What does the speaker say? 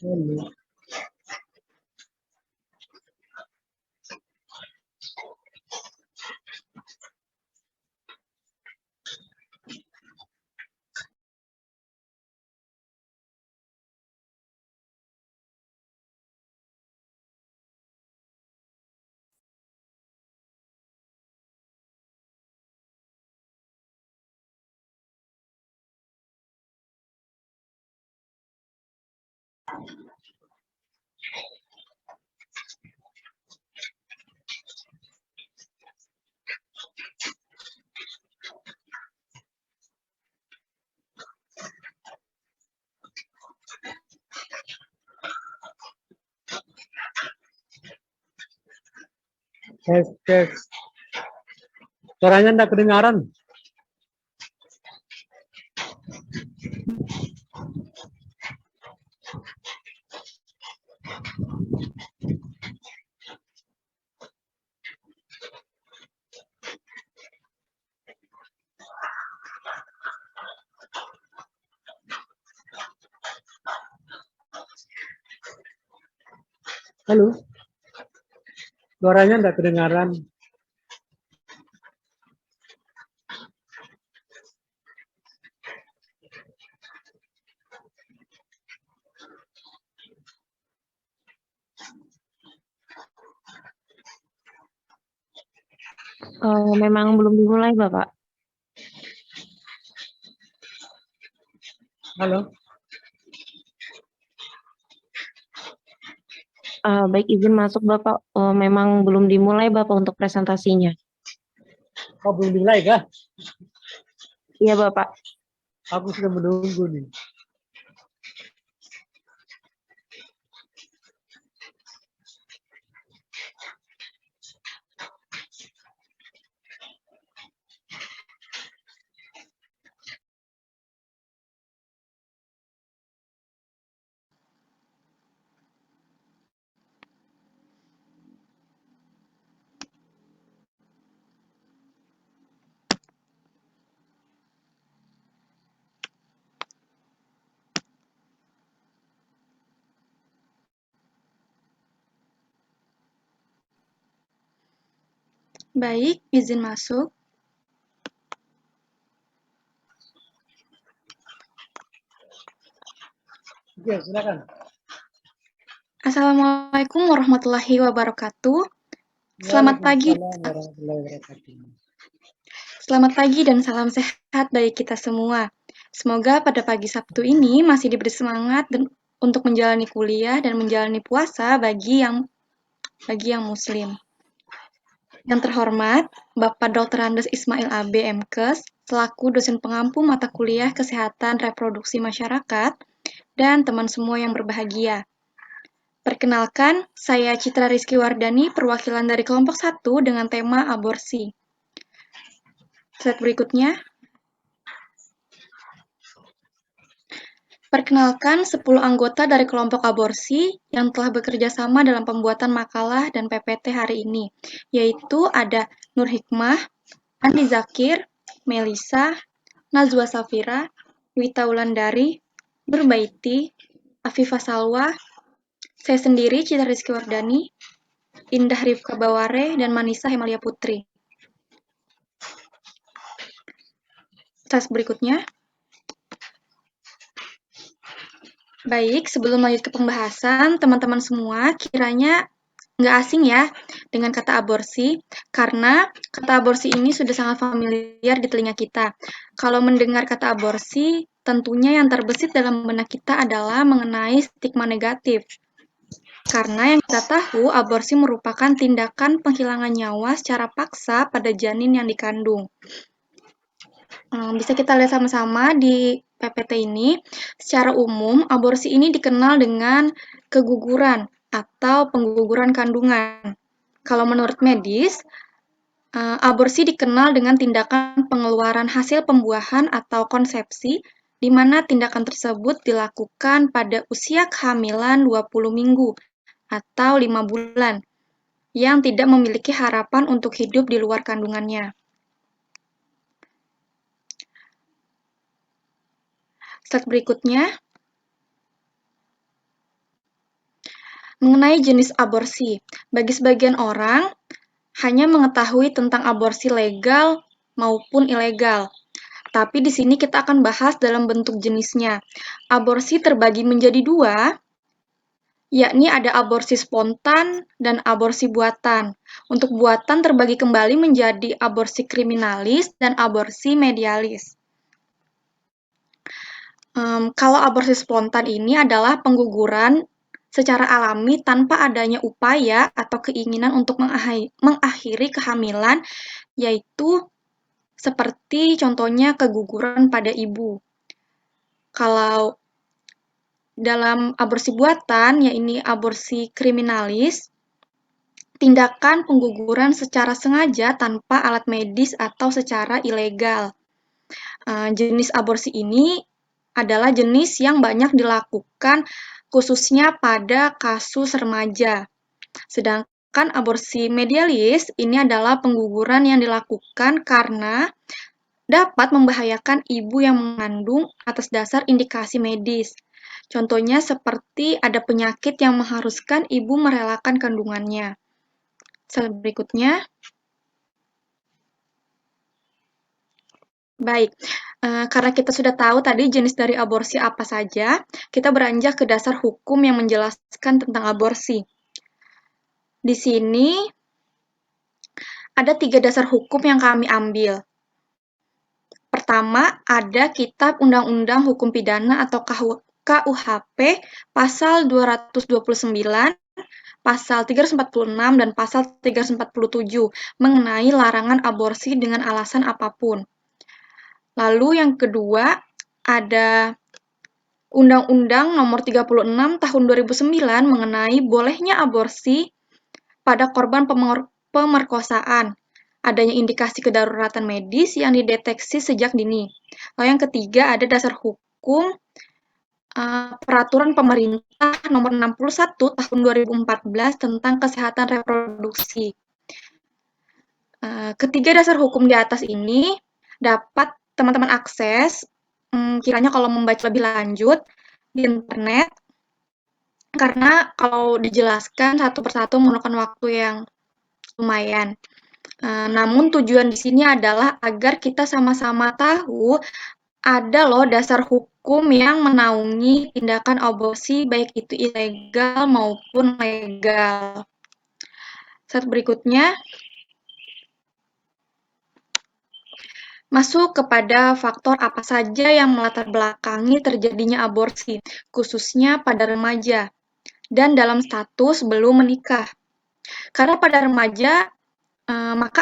Halo. Tes, tes. Suaranya enggak kedengaran. Halo. Suaranya enggak kedengaran. Memang belum dimulai, Bapak. Halo. Baik, izin masuk, Bapak. Memang belum dimulai, Bapak, untuk presentasinya. Kau belum dimulai kah? Iya, Bapak. Aku sudah menunggu nih. Baik, izin masuk. Oke, silakan. Assalamualaikum warahmatullahi wabarakatuh. Selamat pagi. Waalaikumsalam warahmatullahi wabarakatuh. Selamat pagi dan salam sehat bagi kita semua. Semoga pada pagi Sabtu ini masih diberi semangat untuk menjalani kuliah dan menjalani puasa bagi yang muslim. Yang terhormat, Bapak Dr. Andes Ismail AB MKes, selaku dosen pengampu mata kuliah Kesehatan Reproduksi Masyarakat, dan teman semua yang berbahagia. Perkenalkan, saya Citra Rizky Wardani, perwakilan dari kelompok 1 dengan tema aborsi. Slide berikutnya. Perkenalkan 10 anggota dari kelompok aborsi yang telah bekerja sama dalam pembuatan makalah dan PPT hari ini, yaitu ada Nur Hikmah, Andi Zakir, Melisa, Nazwa Safira, Wita Wulandari, Nur Baiti, Afifah Salwa, saya sendiri Citra Rizky Wardani, Indah Rifka Baware, dan Manisa Hemalia Putri. Slide berikutnya. Baik, sebelum lanjut ke pembahasan, teman-teman semua kiranya nggak asing ya dengan kata aborsi, karena kata aborsi ini sudah sangat familiar di telinga kita. Kalau mendengar kata aborsi, tentunya yang terbesit dalam benak kita adalah mengenai stigma negatif. Karena yang kita tahu, aborsi merupakan tindakan penghilangan nyawa secara paksa pada janin yang dikandung. Bisa kita lihat sama-sama di PPT ini. Secara umum, aborsi ini dikenal dengan keguguran atau pengguguran kandungan. Kalau menurut medis, aborsi dikenal dengan tindakan pengeluaran hasil pembuahan atau konsepsi, di mana tindakan tersebut dilakukan pada usia kehamilan 20 minggu atau 5 bulan, yang tidak memiliki harapan untuk hidup di luar kandungannya. Slide berikutnya. mengenai jenis aborsi. Bagi sebagian orang, hanya mengetahui tentang aborsi legal maupun ilegal. Tapi di sini kita akan bahas dalam bentuk jenisnya. Aborsi terbagi menjadi dua, yakni ada aborsi spontan dan aborsi buatan. Untuk buatan terbagi kembali menjadi aborsi kriminalis dan aborsi medialis. Kalau aborsi spontan ini adalah pengguguran secara alami tanpa adanya upaya atau keinginan untuk mengakhiri kehamilan, yaitu seperti contohnya keguguran pada ibu. Kalau dalam aborsi buatan, yaitu aborsi kriminalis, tindakan pengguguran secara sengaja tanpa alat medis atau secara ilegal. Jenis aborsi ini adalah jenis yang banyak dilakukan khususnya pada kasus remaja. Sedangkan aborsi medialis ini adalah pengguguran yang dilakukan karena dapat membahayakan ibu yang mengandung atas dasar indikasi medis. Contohnya seperti ada penyakit yang mengharuskan ibu merelakan kandungannya. Berikutnya. Baik, karena kita sudah tahu tadi jenis dari aborsi apa saja, kita beranjak ke dasar hukum yang menjelaskan tentang aborsi. Di sini ada 3 dasar hukum yang kami ambil. Pertama, ada Kitab Undang-Undang Hukum Pidana atau KUHP pasal 229, pasal 346, dan pasal 347 mengenai larangan aborsi dengan alasan apapun. Lalu yang kedua, ada Undang-Undang Nomor 36 Tahun 2009 mengenai bolehnya aborsi pada korban pemerkosaan. Adanya indikasi kedaruratan medis yang dideteksi sejak dini. Lalu yang ketiga, ada dasar hukum Peraturan Pemerintah Nomor 61 Tahun 2014 tentang kesehatan reproduksi. Ketiga dasar hukum di atas ini dapat teman-teman akses, kiranya kalau membaca lebih lanjut di internet, karena kalau dijelaskan satu persatu memerlukan waktu yang lumayan. Namun tujuan di sini adalah agar kita sama-sama tahu ada loh dasar hukum yang menaungi tindakan aborsi baik itu ilegal maupun legal. Slide berikutnya. Masuk kepada faktor apa saja yang melatar belakangi terjadinya aborsi, khususnya pada remaja, dan dalam status belum menikah. Karena pada remaja, maka